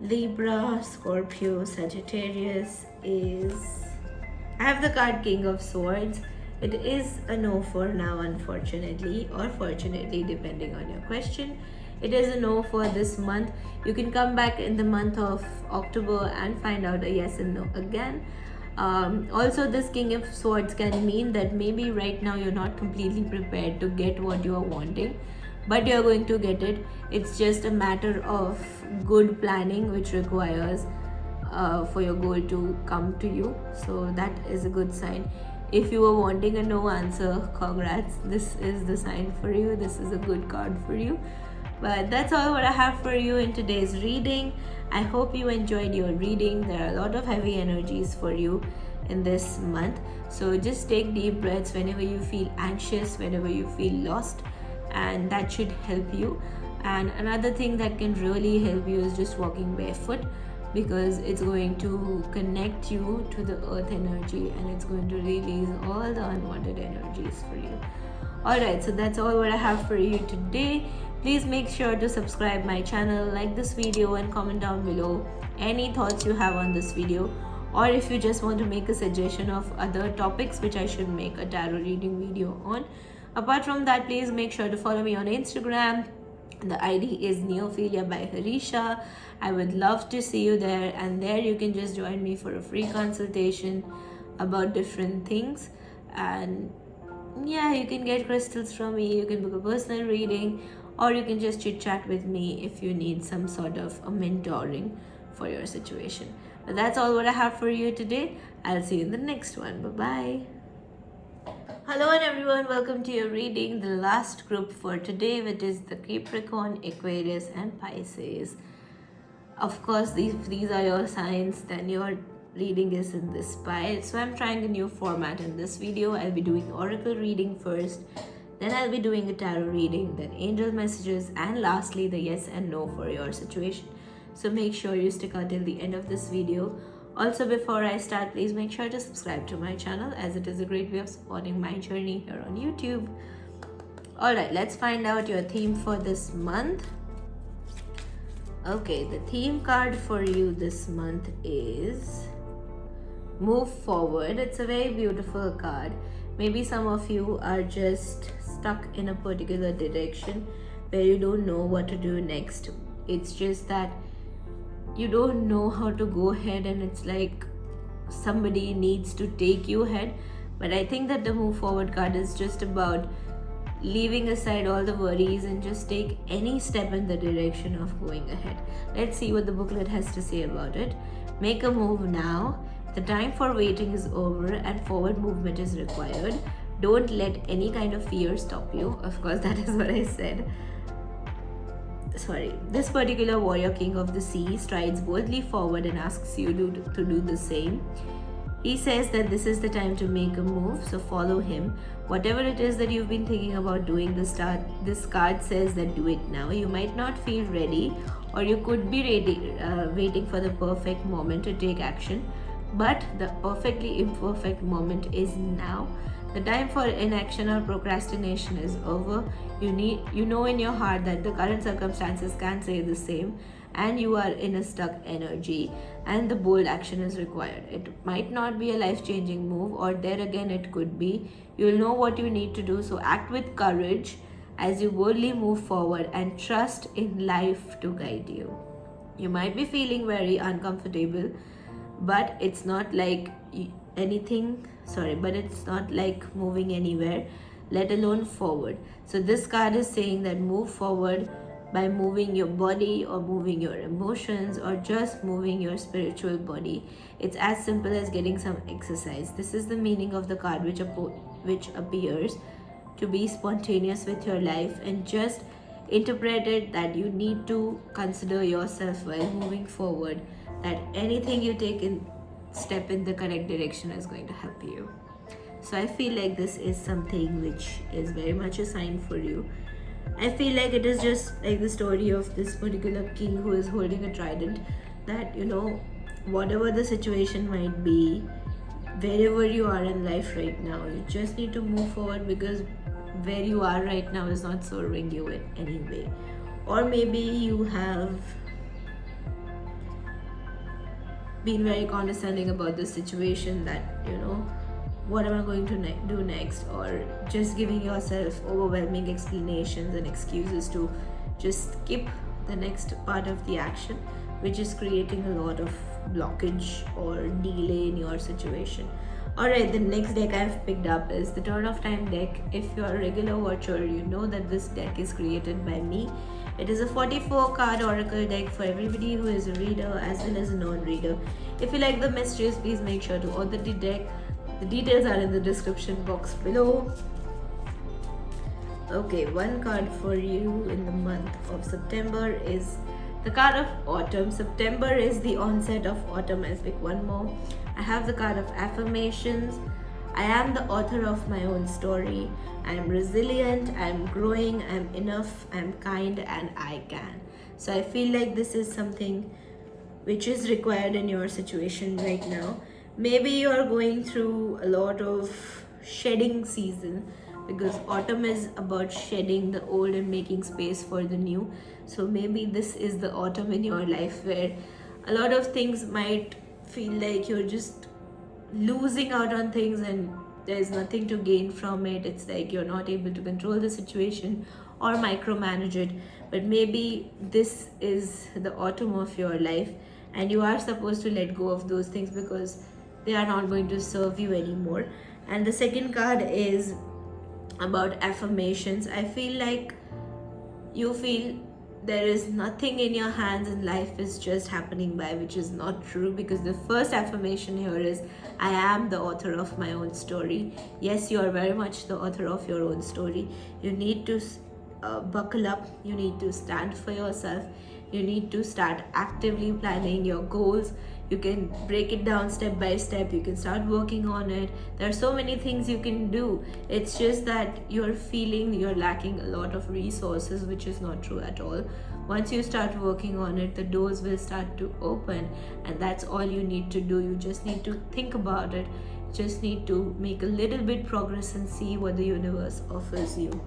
Libra, Scorpio, Sagittarius is I have the card King of Swords. It is a no for now, unfortunately, or fortunately, depending on your question. It is a no for this month. You can come back in the month of October and find out a yes and no again. Also, this King of Swords can mean that maybe right now you're not completely prepared to get what you are wanting, but you're going to get it. It's just a matter of good planning, which requires for your goal to come to you. So that is a good sign. If you were wanting a no answer, congrats, this is the sign for you. This is a good card for you. But that's all what I have for you in today's reading. I hope you enjoyed your reading. There are a lot of heavy energies for you in this month, so just take deep breaths whenever you feel anxious, whenever you feel lost, and that should help you. And another thing that can really help you is just walking barefoot, because it's going to connect you to the earth energy and it's going to release all the unwanted energies for you. Alright, so that's all what I have for you today. Please make sure to subscribe my channel, like this video, and comment down below any thoughts you have on this video, or if you just want to make a suggestion of other topics which I should make a tarot reading video on. Apart from that, please make sure to follow me on Instagram. The ID is Neophilia by Harisha. I would love to see you there, and there you can just join me for a free consultation about different things. And yeah, you can get crystals from me, you can book a personal reading, or you can just chit chat with me if you need some sort of a mentoring for your situation. But that's all what I have for you today. I'll see you in the next one. Bye bye. Hello and everyone, welcome to your reading, the last group for today, which is the Capricorn, Aquarius and Pisces. Of course, these are your signs, then your reading is in this pile. So I'm trying a new format in this video. I'll be doing oracle reading first, then I'll be doing a tarot reading, then angel messages, and lastly the yes and no for your situation. So make sure you stick out till the end of this video. Also, before I start, please make sure to subscribe to my channel, as it is a great way of supporting my journey here on YouTube. Alright, let's find out your theme for this month. Okay, the theme card for you this month is Move Forward. It's a very beautiful card. Maybe some of you are just stuck in a particular direction where you don't know what to do next. It's just that you don't know how to go ahead, and it's like somebody needs to take you ahead. But I think that the Move Forward card is just about leaving aside all the worries and just take any step in the direction of going ahead. Let's see what the booklet has to say about it. Make a move now. The time for waiting is over and forward movement is required. Don't let any kind of fear stop you. Of course, that is what I said. Sorry. This particular warrior king of the sea strides boldly forward and asks you to do the same. He says that this is the time to make a move, so follow him. Whatever it is that you've been thinking about doing, this card says that do it now. You might not feel ready, or you could be ready, waiting for the perfect moment to take action. But the perfectly imperfect moment is now. The time for inaction or procrastination is over. You know in your heart that the current circumstances can't say the same, and you are in a stuck energy, and the bold action is required. It might not be a life-changing move, or there again it could be. You'll know what you need to do, so act with courage as you boldly move forward and trust in life to guide you. You might be feeling very uncomfortable, but it's not like it's not like moving anywhere, let alone forward. So this card is saying that move forward by moving your body, or moving your emotions, or just moving your spiritual body. It's as simple as getting some exercise. This is the meaning of the card, which appears to be spontaneous with your life, and just interpret it that you need to consider yourself while moving forward, that anything you take in step in the correct direction is going to help you. So I feel like this is something which is very much a sign for you. I feel like it is just like the story of this particular king who is holding a trident, that whatever the situation might be, wherever you are in life right now, you just need to move forward, because where you are right now is not serving you in any way. Or maybe you have been very condescending about the situation, that what am I going to do next, or just giving yourself overwhelming explanations and excuses to just skip the next part of the action, which is creating a lot of blockage or delay in your situation. Alright, the next deck I've picked up is the Turn of Time deck. If you're a regular watcher, you know that this deck is created by me. It is a 44 card oracle deck for everybody who is a reader as well as a non-reader. If you like the messages, please make sure to order the deck. The details are in the description box below. Okay, one card for you in the month of September is the card of Autumn. September is the onset of autumn. I'll pick one more. I have the card of Affirmations. I am the author of my own story. I am resilient, I am growing, I am enough, I am kind, and I can. So I feel like this is something which is required in your situation right now. Maybe you are going through a lot of shedding season, because autumn is about shedding the old and making space for the new. So maybe this is the autumn in your life where a lot of things might feel like you're just losing out on things and there's nothing to gain from it. It's like you're not able to control the situation or micromanage it. But maybe this is the autumn of your life and you are supposed to let go of those things because they are not going to serve you anymore. And the second card is about affirmations. I feel like you feel there is nothing in your hands and life is just happening by, which is not true, because the first affirmation here is I am the author of my own story. Yes, you are very much the author of your own story. You need to buckle up. You need to stand for yourself. You need to start actively planning your goals. You can break it down step by step. You can start working on it. There are so many things you can do. It's just that you're feeling you're lacking a lot of resources, which is not true at all. Once you start working on it, the doors will start to open, and that's all you need to do. You just need to think about it. You just need to make a little bit progress and see what the universe offers you.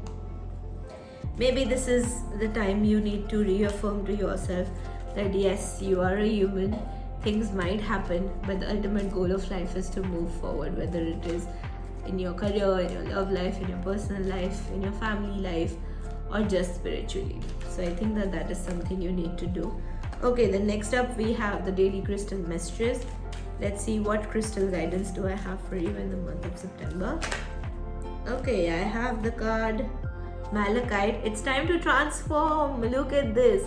Maybe this is the time you need to reaffirm to yourself that yes, you are a human. Things might happen, but the ultimate goal of life is to move forward, whether it is in your career, in your love life, in your personal life, in your family life, or just spiritually. So I think that is something you need to do. Okay, then next up we have the daily crystal messages. Let's see what crystal guidance do I have for you in the month of September. Okay, I have the card Malachite. It's time to transform. Look at this.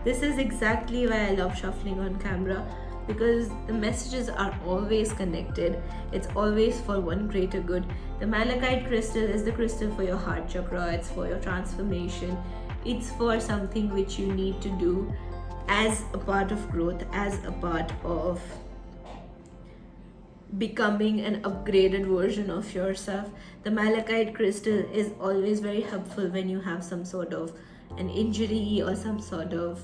This is exactly why I love shuffling on camera, because the messages are always connected. It's always for one greater good. The Malachite crystal is the crystal for your heart chakra. It's for your transformation. It's for something which you need to do as a part of growth, as a part of becoming an upgraded version of yourself. The Malachite crystal is always very helpful when you have some sort of an injury or some sort of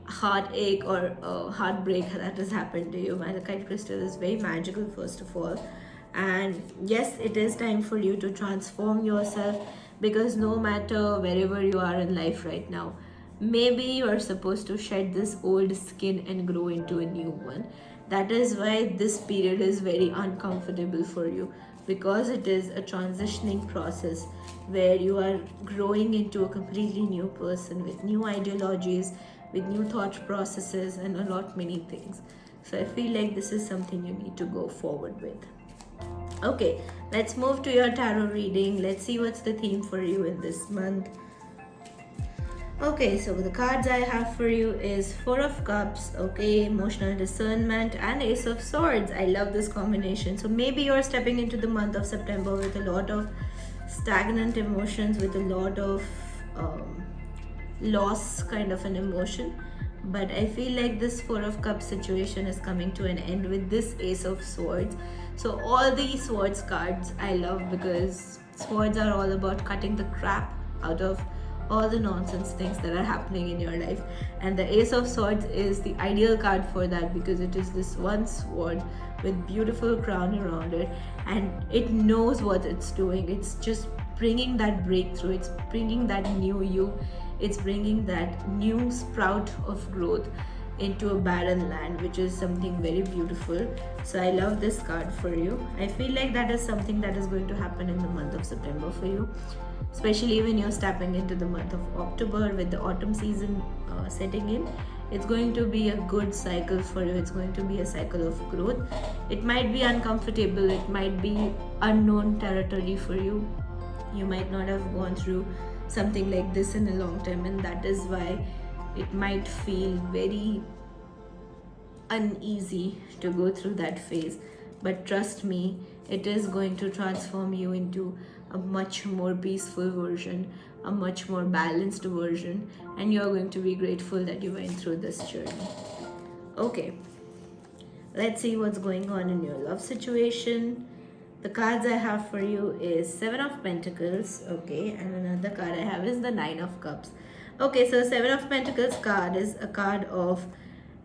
heartache or heartbreak that has happened to you. Malachite crystal is very magical, first of all. And yes, it is time for you to transform yourself, because no matter wherever you are in life right now, maybe you are supposed to shed this old skin and grow into a new one. That is why this period is very uncomfortable for you, because it is a transitioning process where you are growing into a completely new person with new ideologies, with new thought processes, and a lot many things. So I feel like this is something you need to go forward with. Okay, let's move to your tarot reading. Let's see what's the theme for you in this month. Okay, so the cards I have for you is Four of Cups, okay, emotional discernment, and Ace of Swords. I love this combination. So maybe you're stepping into the month of September with a lot of stagnant emotions, with a lot of loss kind of an emotion. But I feel like this Four of Cups situation is coming to an end with this Ace of Swords. So all these Swords cards I love, because swords are all about cutting the crap out of all the nonsense things that are happening in your life, and the Ace of Swords is the ideal card for that, because it is this one sword with beautiful crown around it, and it knows what it's doing. It's just bringing that breakthrough. It's bringing that new you. It's bringing that new sprout of growth. into a barren land, which is something very beautiful. So I love this card for you. I feel like that is something that is going to happen in the month of September for you, especially when you're stepping into the month of October with the autumn season setting in. It's going to be a good cycle for you. It's going to be a cycle of growth. It might be uncomfortable, it might be unknown territory for you. You might not have gone through something like this in a long time, and that is why it might feel very uneasy to go through that phase. But trust me, it is going to transform you into a much more peaceful version, a much more balanced version, and you're going to be grateful that you went through this journey. Okay, let's see what's going on in your love situation. The cards I have for you is 7 of Pentacles, okay, and another card I have is the 9 of Cups. Okay, so 7 of Pentacles card is a card of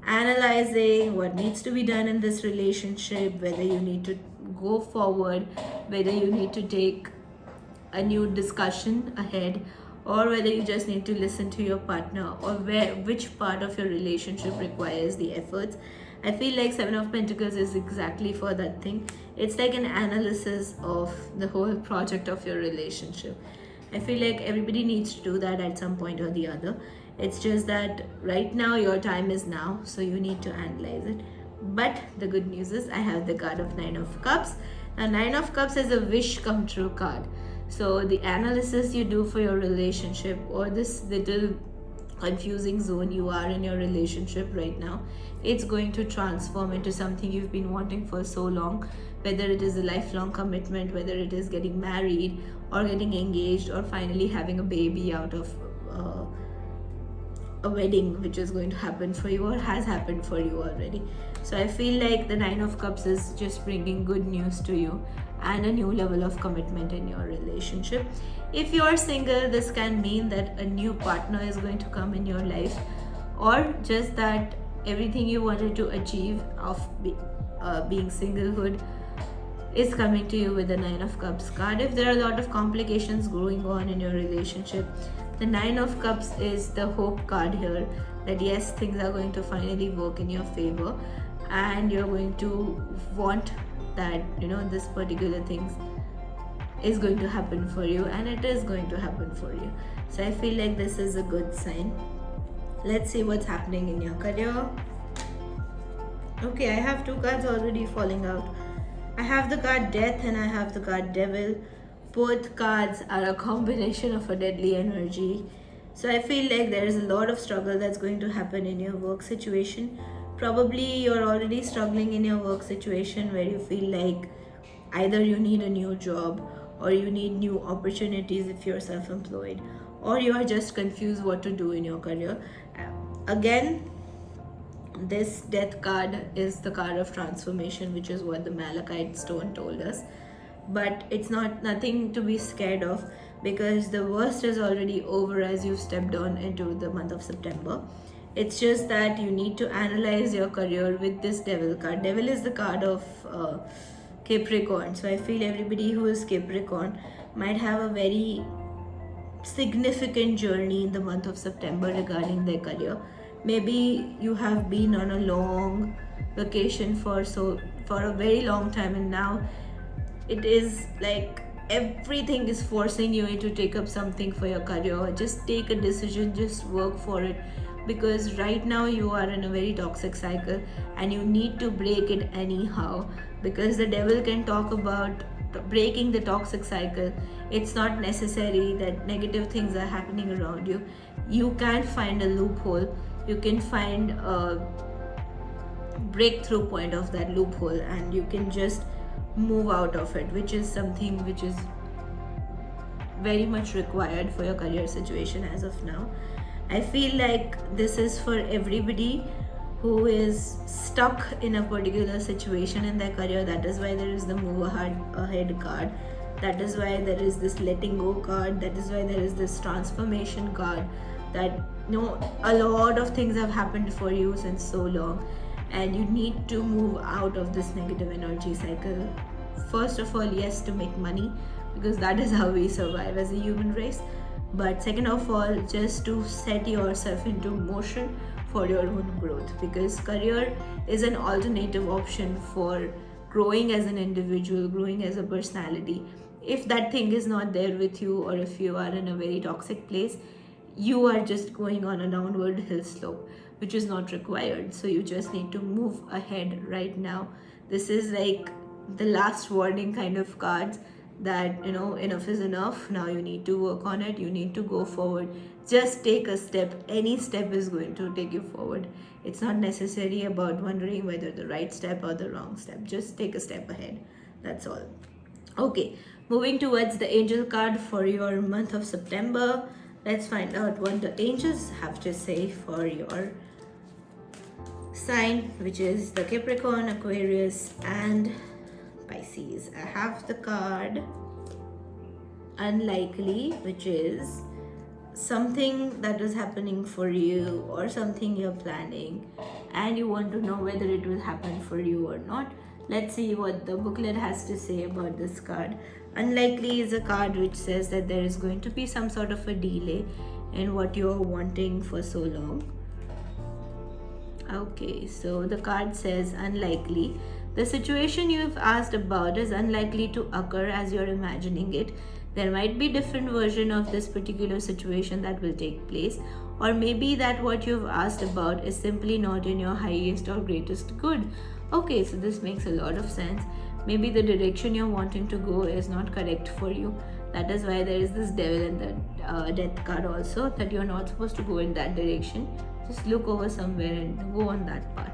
analyzing what needs to be done in this relationship, whether you need to go forward, whether you need to take a new discussion ahead, or whether you just need to listen to your partner, or which part of your relationship requires the efforts. I feel like 7 of Pentacles is exactly for that thing. It's like an analysis of the whole project of your relationship. I feel like everybody needs to do that at some point or the other. It's just that right now your time is now, so you need to analyze it. But the good news is I have the card of 9 of Cups. Now 9 of Cups is a wish come true card. So the analysis you do for your relationship, or this little confusing zone you are in your relationship right now, it's going to transform into something you've been wanting for so long, whether it is a lifelong commitment, whether it is getting married or getting engaged, or finally having a baby out of a wedding, which is going to happen for you or has happened for you already. So I feel like the 9 of Cups is just bringing good news to you and a new level of commitment in your relationship. If you are single, this can mean that a new partner is going to come in your life, or just that everything you wanted to achieve of being singlehood is coming to you with the 9 of Cups card. If there are a lot of complications going on in your relationship, the 9 of Cups is the hope card here, that yes, things are going to finally work in your favor, and you're going to want that, this particular thing is going to happen for you, and it is going to happen for you. So I feel like this is a good sign. Let's see what's happening in your career. Okay, I have 2 cards already falling out. I have the card Death and I have the card Devil. Both cards are a combination of a deadly energy. So I feel like there is a lot of struggle that's going to happen in your work situation. Probably you're already struggling in your work situation where you feel like either you need a new job, or you need new opportunities if you're self-employed, or you are just confused what to do in your career. Again, this Death card is the card of transformation, which is what the Malachite stone told us. But it's nothing to be scared of, because the worst is already over as you've stepped on into the month of September. It's just that you need to analyze your career with this Devil card. Devil is the card of Capricorn. So I feel everybody who is Capricorn might have a very significant journey in the month of September regarding their career. Maybe you have been on a long vacation for a very long time, and now it is like everything is forcing you to take up something for your career. Just take a decision, just work for it, because right now you are in a very toxic cycle and you need to break it anyhow, because the Devil can talk about breaking the toxic cycle. It's not necessary that negative things are happening around you. You can find a loophole, you can find a breakthrough point of that loophole, and you can just move out of it, which is something which is very much required for your career situation as of now. I feel like this is for everybody who is stuck in a particular situation in their career. That is why there is the move ahead card. That is why there is this letting go card. That is why there is this transformation card. That a lot of things have happened for you since so long, and you need to move out of this negative energy cycle. First of all, yes, to make money, because that is how we survive as a human race. But second of all, just to set yourself into motion for your own growth, because career is an alternative option for growing as an individual, growing as a personality. If that thing is not there with you, or if you are in a very toxic place, you are just going on a downward hill slope, which is not required. So you just need to move ahead right now. This is like the last warning kind of cards, that enough is enough. Now you need to work on it, you need to go forward. Just take a step. Any step is going to take you forward. It's not necessary about wondering whether the right step or the wrong step. Just take a step ahead, that's all. Okay, moving towards the angel card for your month of September. Let's find out what the angels have to say for your sign, which is the Capricorn, Aquarius and Pisces. I have the card Unlikely, which is something that is happening for you, or something you're planning and you want to know whether it will happen for you or not. Let's see what the booklet has to say about this card. Unlikely is a card which says that there is going to be some sort of a delay in what you're wanting for so long. Okay, so the card says unlikely. The situation you've asked about is unlikely to occur as you're imagining it. There might be different version of this particular situation that will take place, or maybe that what you've asked about is simply not in your highest or greatest good. Okay, so this makes a lot of sense. Maybe the direction you're wanting to go is not correct for you. That is why there is this devil and the death card also, that you're not supposed to go in that direction. Just look over somewhere and go on that path.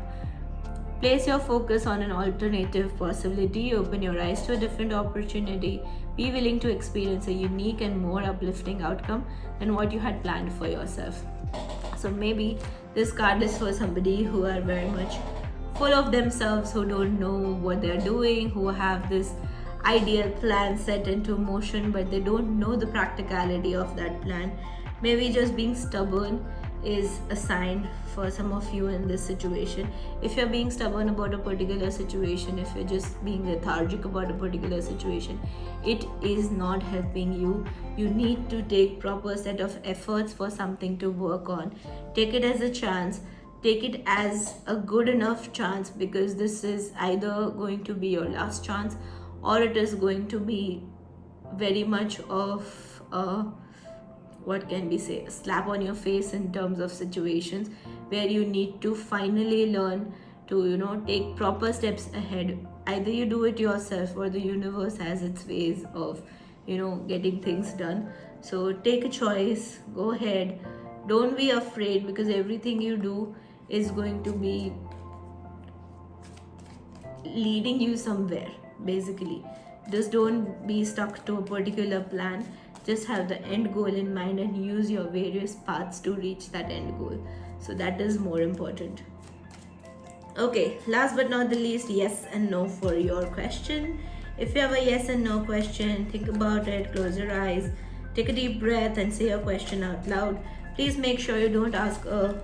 Place your focus on an alternative possibility. Open your eyes to a different opportunity. Be willing to experience a unique and more uplifting outcome than what you had planned for yourself. So maybe this card is for somebody who are very much full of themselves, who don't know what they're doing, who have this ideal plan set into motion, but they don't know the practicality of that plan. Maybe just being stubborn is a sign for some of you in this situation. If you're being stubborn about a particular situation, if you're just being lethargic about a particular situation, it is not helping you. You need to take proper set of efforts for something to work on. Take it as a chance. Take it as a good enough chance, because this is either going to be your last chance, or it is going to be very much of a, what can we say, a slap on your face in terms of situations where you need to finally learn to take proper steps ahead. Either you do it yourself, or the universe has its ways of getting things done. So take a choice, go ahead, don't be afraid, because everything you do is going to be leading you somewhere. Basically, just don't be stuck to a particular plan. Just have the end goal in mind and use your various paths to reach that end goal. So that is more important. Okay, last but not the least, yes and no for your question. If you have a yes and no question, think about it, close your eyes, take a deep breath and say your question out loud. Please make sure you don't ask a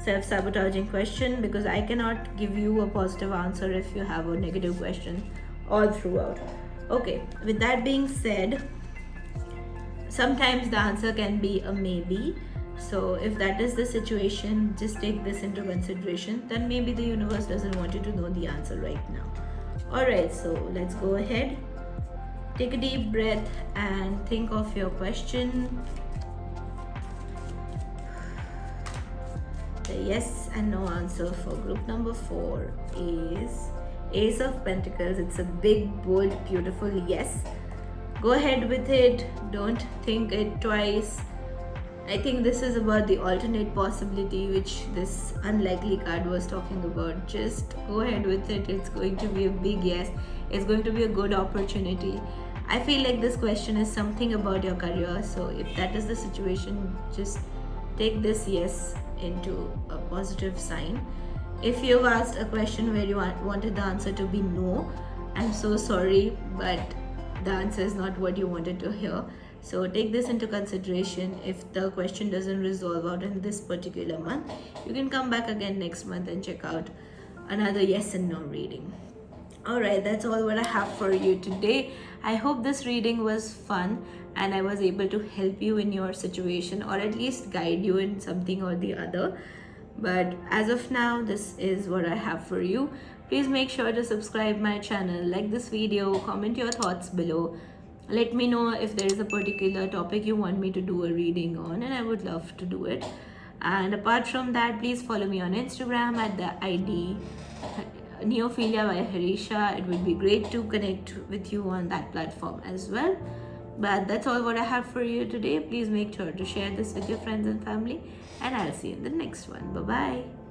self-sabotaging question, because I cannot give you a positive answer if you have a negative question all throughout. Okay, with that being said, sometimes the answer can be a maybe. So if that is the situation, just take this into consideration. Then maybe the universe doesn't want you to know the answer right now. Alright, so let's go ahead. Take a deep breath and think of your question. The yes and no answer for group number 4 is Ace of Pentacles. It's a big, bold, beautiful yes. Go ahead with it. Don't think it twice. I think this is about the alternate possibility which this unlikely card was talking about. Just go ahead with it. It's going to be a big yes. It's going to be a good opportunity. I feel like this question is something about your career. So if that is the situation, just take this yes into a positive sign. If you've asked a question where you wanted the answer to be no, I'm so sorry, but the answer is not what you wanted to hear. So take this into consideration. If the question doesn't resolve out in this particular month, you can come back again next month and check out another yes and no reading. Alright, that's all what I have for you today. I hope this reading was fun and I was able to help you in your situation, or at least guide you in something or the other. But as of now, this is what I have for you. Please make sure to subscribe my channel, like this video, comment your thoughts below. Let me know if there is a particular topic you want me to do a reading on, and I would love to do it. And apart from that, please follow me on Instagram at the ID Neophilia by Harisha. It would be great to connect with you on that platform as well. But that's all what I have for you today. Please make sure to share this with your friends and family, and I'll see you in the next one. Bye bye.